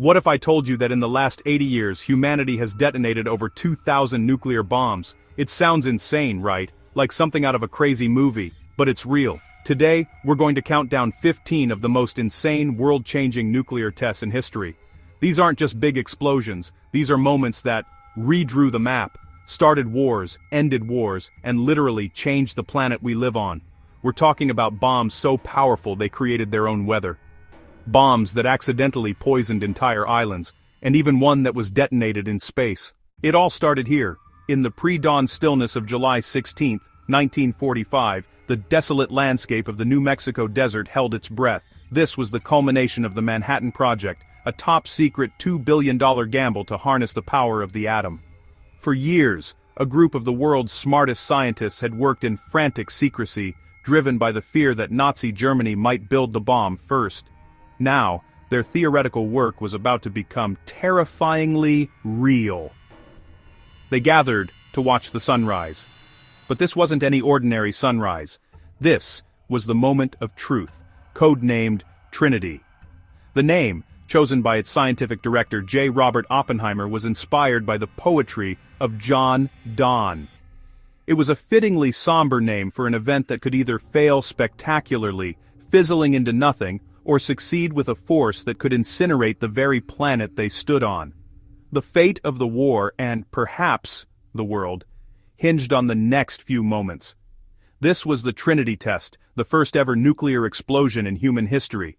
What if I told you that in the last 80 years humanity has detonated over 2,000 nuclear bombs? It sounds insane, right? Like something out of a crazy movie, but it's real. Today, we're going to count down 15 of the most insane, world-changing nuclear tests in history. These aren't just big explosions, these are moments that redrew the map, started wars, ended wars, and literally changed the planet we live on. We're talking about bombs so powerful they created their own weather. Bombs that accidentally poisoned entire islands, and even one that was detonated in space. It all started here, in the pre-dawn stillness of July 16, 1945, the desolate landscape of the New Mexico desert held its breath. This was the culmination of the Manhattan Project, a top-secret $2 billion gamble to harness the power of the atom. For years, a group of the world's smartest scientists had worked in frantic secrecy, driven by the fear that Nazi Germany might build the bomb first. Now, their theoretical work was about to become terrifyingly real. They gathered to watch the sunrise. But this wasn't any ordinary sunrise. This was the moment of truth, codenamed Trinity. The name, chosen by its scientific director J. Robert Oppenheimer, was inspired by the poetry of John Donne. It was a fittingly somber name for an event that could either fail spectacularly, fizzling into nothing, or succeed with a force that could incinerate the very planet they stood on. The fate of the war, and perhaps the world, hinged on the next few moments. This was the Trinity test, the first ever nuclear explosion in human history.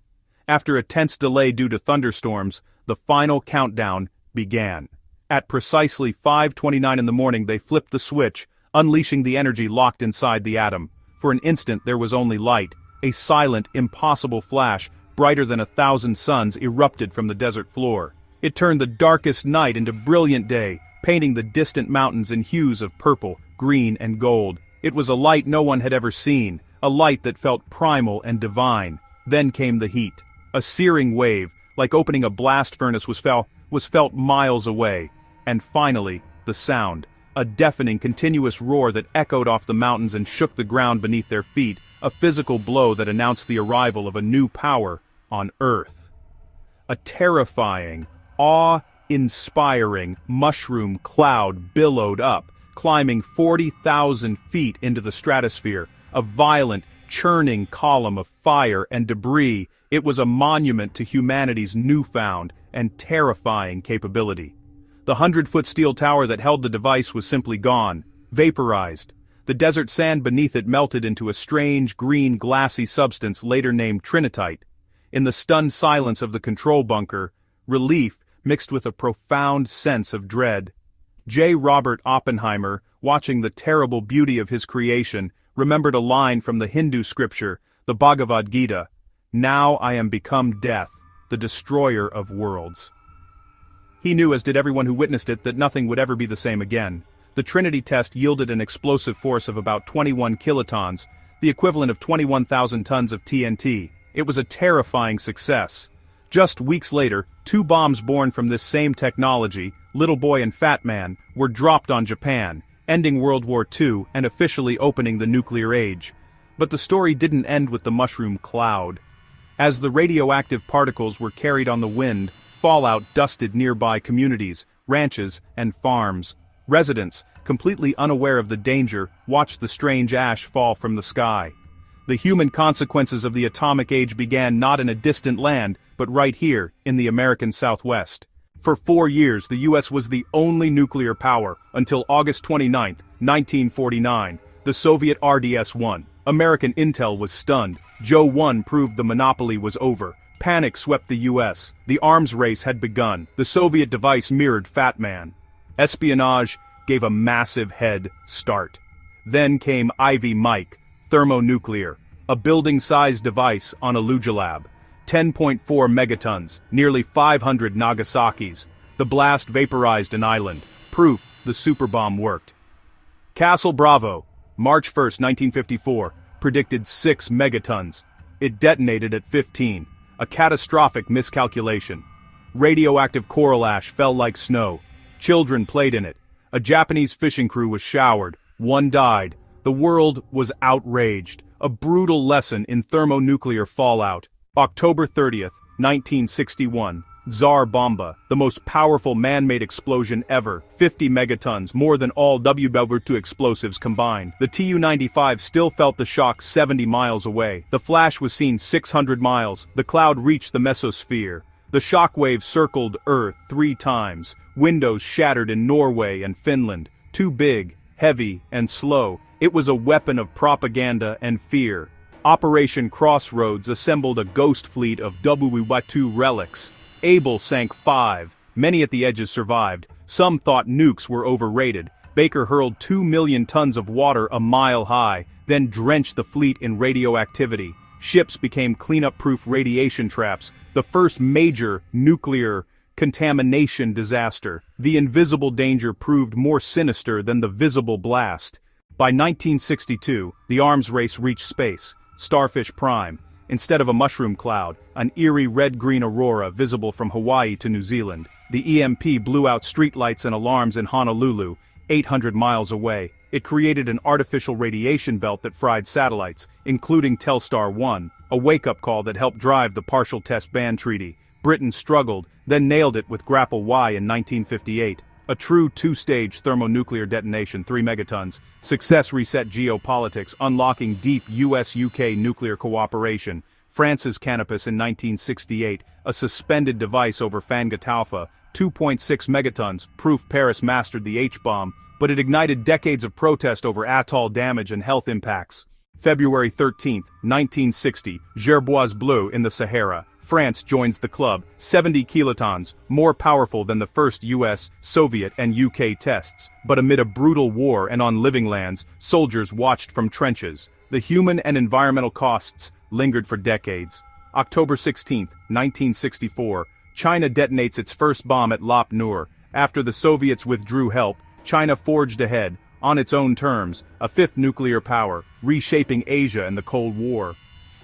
After a tense delay due to thunderstorms, the final countdown began. At precisely 5:29 in the morning they flipped the switch, unleashing the energy locked inside the atom. For an instant there was only light. A silent, impossible flash, brighter than 1,000 suns, erupted from the desert floor. It turned the darkest night into brilliant day, painting the distant mountains in hues of purple, green, and gold. It was a light no one had ever seen, a light that felt primal and divine. Then came the heat. A searing wave, like opening a blast furnace, was felt miles away. And finally, the sound. A deafening, continuous roar that echoed off the mountains and shook the ground beneath their feet, a physical blow that announced the arrival of a new power on Earth. A terrifying, awe-inspiring mushroom cloud billowed up, climbing 40,000 feet into the stratosphere, a violent, churning column of fire and debris. It was a monument to humanity's newfound and terrifying capability. The 100-foot steel tower that held the device was simply gone, vaporized. The desert sand beneath it melted into a strange, green, glassy substance later named trinitite. In the stunned silence of the control bunker, relief mixed with a profound sense of dread. J. Robert Oppenheimer, watching the terrible beauty of his creation, remembered a line from the Hindu scripture, the Bhagavad Gita, "Now I am become death, the destroyer of worlds." He knew, as did everyone who witnessed it, that nothing would ever be the same again. The Trinity test yielded an explosive force of about 21 kilotons, the equivalent of 21,000 tons of TNT. It was a terrifying success. Just weeks later, 2 bombs born from this same technology, Little Boy and Fat Man, were dropped on Japan, ending World War II and officially opening the nuclear age. But the story didn't end with the mushroom cloud. As the radioactive particles were carried on the wind, fallout dusted nearby communities, ranches, and farms. Residents, completely unaware of the danger, watched the strange ash fall from the sky. The human consequences of the atomic age began not in a distant land, but right here, in the American Southwest. For 4 years the US was the only nuclear power, until August 29, 1949. The Soviet RDS won. American intel was stunned. Joe 1 proved the monopoly was over. Panic swept the US. The arms race had begun. The Soviet device mirrored Fat Man. Espionage gave a massive head start. Then came Ivy Mike, thermonuclear, a building-sized device on a Lujolab. 10.4 megatons, nearly 500 Nagasakis. The blast vaporized an island. Proof the superbomb worked. Castle Bravo, March 1, 1954, predicted 6 megatons. It detonated at 15. A catastrophic miscalculation. Radioactive coral ash fell like snow. Children played in it. A Japanese fishing crew was showered. 1 died. The world was outraged. A brutal lesson in thermonuclear fallout. October 30, 1961. Tsar Bomba, the most powerful man-made explosion ever, 50 megatons, more than all WW2 explosives combined. The Tu-95 still felt the shock 70 miles away. The flash was seen 600 miles. The cloud reached the mesosphere. The shockwave circled Earth 3 times. Windows shattered in Norway and Finland. Too big, heavy, and slow. It was a weapon of propaganda and fear. Operation Crossroads assembled a ghost fleet of WW2 relics. Able sank 5. Many at the edges survived. Some thought nukes were overrated. Baker hurled 2 million tons of water a mile high, then drenched the fleet in radioactivity. Ships became cleanup-proof radiation traps, the first major nuclear contamination disaster. The invisible danger proved more sinister than the visible blast. By 1962, the arms race reached space. Starfish Prime. Instead of a mushroom cloud, an eerie red-green aurora visible from Hawaii to New Zealand. The EMP blew out streetlights and alarms in Honolulu, 800 miles away. It created an artificial radiation belt that fried satellites, including Telstar 1, a wake-up call that helped drive the Partial Test Ban Treaty. Britain struggled, then nailed it with Grapple Y in 1958. A true 2-stage thermonuclear detonation, 3 megatons. Success reset geopolitics, unlocking deep US-UK nuclear cooperation. France's Canopus in 1968, a suspended device over Fangatafa, 2.6 megatons, proof Paris mastered the H-bomb, but it ignited decades of protest over atoll damage and health impacts. February 13, 1960, Gerboise Bleu in the Sahara. France joins the club, 70 kilotons, more powerful than the first US, Soviet, and UK tests. But amid a brutal war and on living lands, soldiers watched from trenches. The human and environmental costs lingered for decades. October 16, 1964, China detonates its first bomb at Lop Nur. After the Soviets withdrew help, China forged ahead, on its own terms, a fifth nuclear power, reshaping Asia and the Cold War.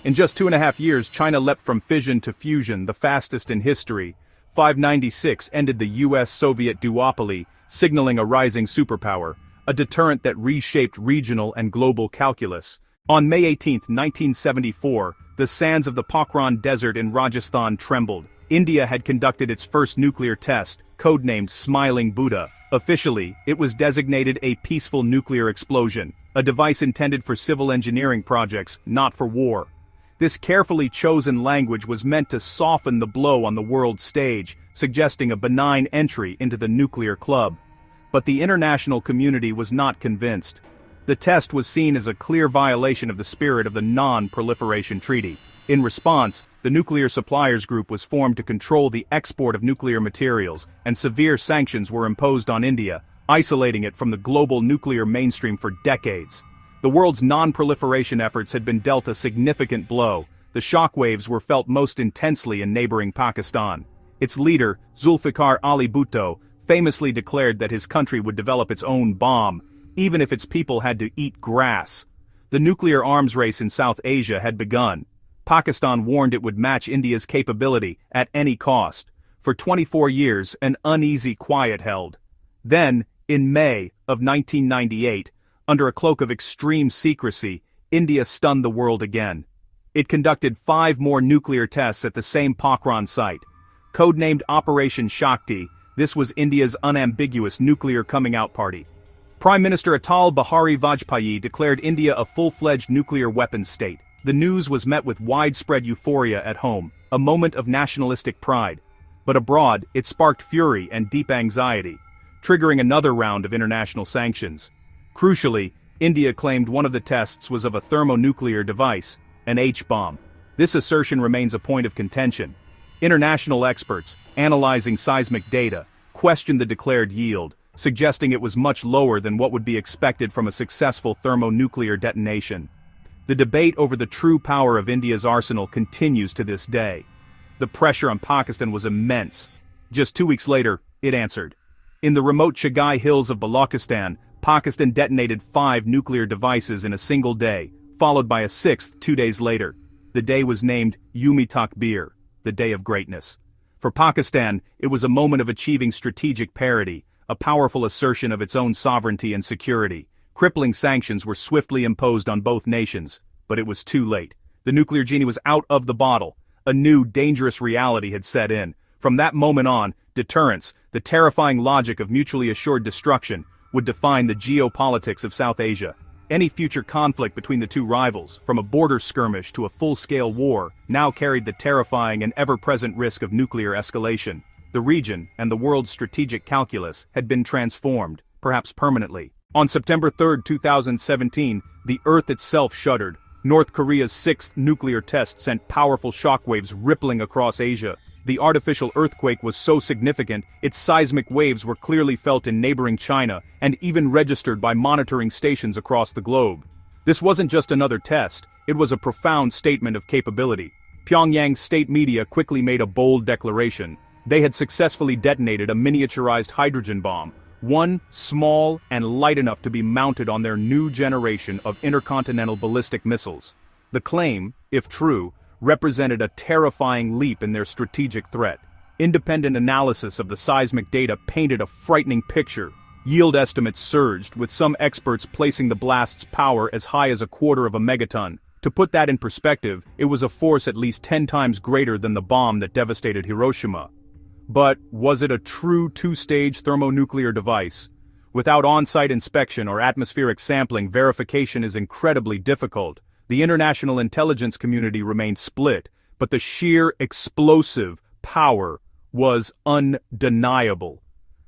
In just 2.5 years, China leapt from fission to fusion, the fastest in history. 596 ended the US-Soviet duopoly, signaling a rising superpower, a deterrent that reshaped regional and global calculus. On May 18, 1974, the sands of the Pokhran Desert in Rajasthan trembled. India had conducted its first nuclear test, codenamed Smiling Buddha. Officially, it was designated a peaceful nuclear explosion, a device intended for civil engineering projects, not for war. This carefully chosen language was meant to soften the blow on the world stage, suggesting a benign entry into the nuclear club. But the international community was not convinced. The test was seen as a clear violation of the spirit of the Non-Proliferation Treaty. In response, the Nuclear Suppliers Group was formed to control the export of nuclear materials, and severe sanctions were imposed on India, isolating it from the global nuclear mainstream for decades. The world's non-proliferation efforts had been dealt a significant blow. The shockwaves were felt most intensely in neighboring Pakistan. Its leader, Zulfikar Ali Bhutto, famously declared that his country would develop its own bomb, even if its people had to eat grass. The nuclear arms race in South Asia had begun. Pakistan warned it would match India's capability at any cost. For 24 years, an uneasy quiet held. Then, in May of 1998, under a cloak of extreme secrecy, India stunned the world again. It conducted 5 more nuclear tests at the same Pokhran site. Codenamed Operation Shakti, this was India's unambiguous nuclear coming-out party. Prime Minister Atal Bihari Vajpayee declared India a full-fledged nuclear weapons state. The news was met with widespread euphoria at home, a moment of nationalistic pride. But abroad, it sparked fury and deep anxiety, triggering another round of international sanctions. Crucially, India claimed one of the tests was of a thermonuclear device, an H-bomb. This assertion remains a point of contention. International experts, analyzing seismic data, questioned the declared yield, suggesting it was much lower than what would be expected from a successful thermonuclear detonation. The debate over the true power of India's arsenal continues to this day. The pressure on Pakistan was immense. Just 2 weeks later, it answered. In the remote Chagai hills of Balochistan, Pakistan detonated 5 nuclear devices in a single day, followed by a 6th 2 days later. The day was named Yawm-e Takbir, the Day of Greatness. For Pakistan, it was a moment of achieving strategic parity, a powerful assertion of its own sovereignty and security. Crippling sanctions were swiftly imposed on both nations, but it was too late. The nuclear genie was out of the bottle. A new, dangerous reality had set in. From that moment on, deterrence, the terrifying logic of mutually assured destruction, would define the geopolitics of South Asia. Any future conflict between the two rivals, from a border skirmish to a full-scale war, now carried the terrifying and ever-present risk of nuclear escalation. The region, and the world's strategic calculus, had been transformed, perhaps permanently. On September 3, 2017, the Earth itself shuddered. North Korea's sixth nuclear test sent powerful shockwaves rippling across Asia. The artificial earthquake was so significant, its seismic waves were clearly felt in neighboring China, and even registered by monitoring stations across the globe. This wasn't just another test, it was a profound statement of capability. Pyongyang's state media quickly made a bold declaration. They had successfully detonated a miniaturized hydrogen bomb, one small and light enough to be mounted on their new generation of intercontinental ballistic missiles. The claim, if true, represented a terrifying leap in their strategic threat. Independent analysis of the seismic data painted a frightening picture. Yield estimates surged, with some experts placing the blast's power as high as 1/4 of a megaton. To put that in perspective, it was a force at least 10 times greater than the bomb that devastated Hiroshima. But was it a true two-stage thermonuclear device? Without on-site inspection or atmospheric sampling, verification is incredibly difficult. The international intelligence community remained split, but the sheer explosive power was undeniable.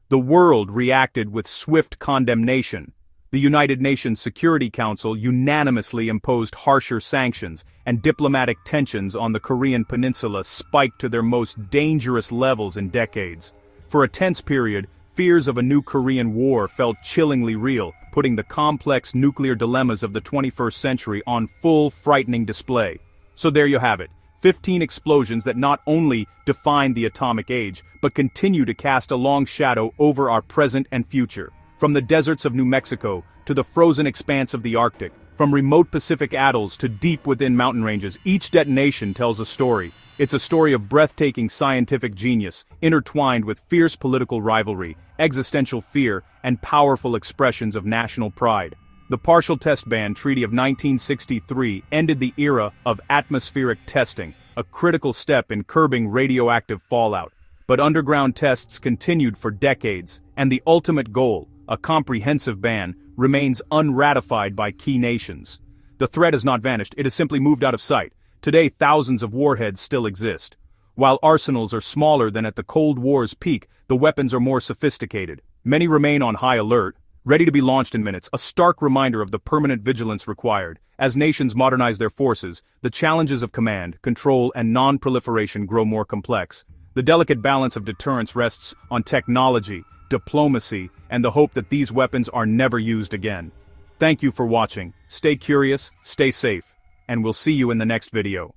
The world reacted with swift condemnation. The United Nations Security Council unanimously imposed harsher sanctions, and diplomatic tensions on the Korean peninsula spiked to their most dangerous levels in decades. For a tense period, fears of a new Korean war felt chillingly real, putting the complex nuclear dilemmas of the 21st century on full frightening display. So there you have it, 15 explosions that not only defined the atomic age, but continue to cast a long shadow over our present and future. From the deserts of New Mexico to the frozen expanse of the Arctic, from remote Pacific atolls to deep within mountain ranges, each detonation tells a story. It's a story of breathtaking scientific genius, intertwined with fierce political rivalry, existential fear, and powerful expressions of national pride. The Partial Test Ban Treaty of 1963 ended the era of atmospheric testing, a critical step in curbing radioactive fallout. But underground tests continued for decades, and the ultimate goal, a comprehensive ban, remains unratified by key nations. The threat has not vanished, it has simply moved out of sight. Today, thousands of warheads still exist. While arsenals are smaller than at the Cold War's peak, the weapons are more sophisticated. Many remain on high alert, ready to be launched in minutes, a stark reminder of the permanent vigilance required. As nations modernize their forces, the challenges of command, control, and non-proliferation grow more complex. The delicate balance of deterrence rests on technology, diplomacy, and the hope that these weapons are never used again. Thank you for watching. Stay curious, stay safe, and we'll see you in the next video.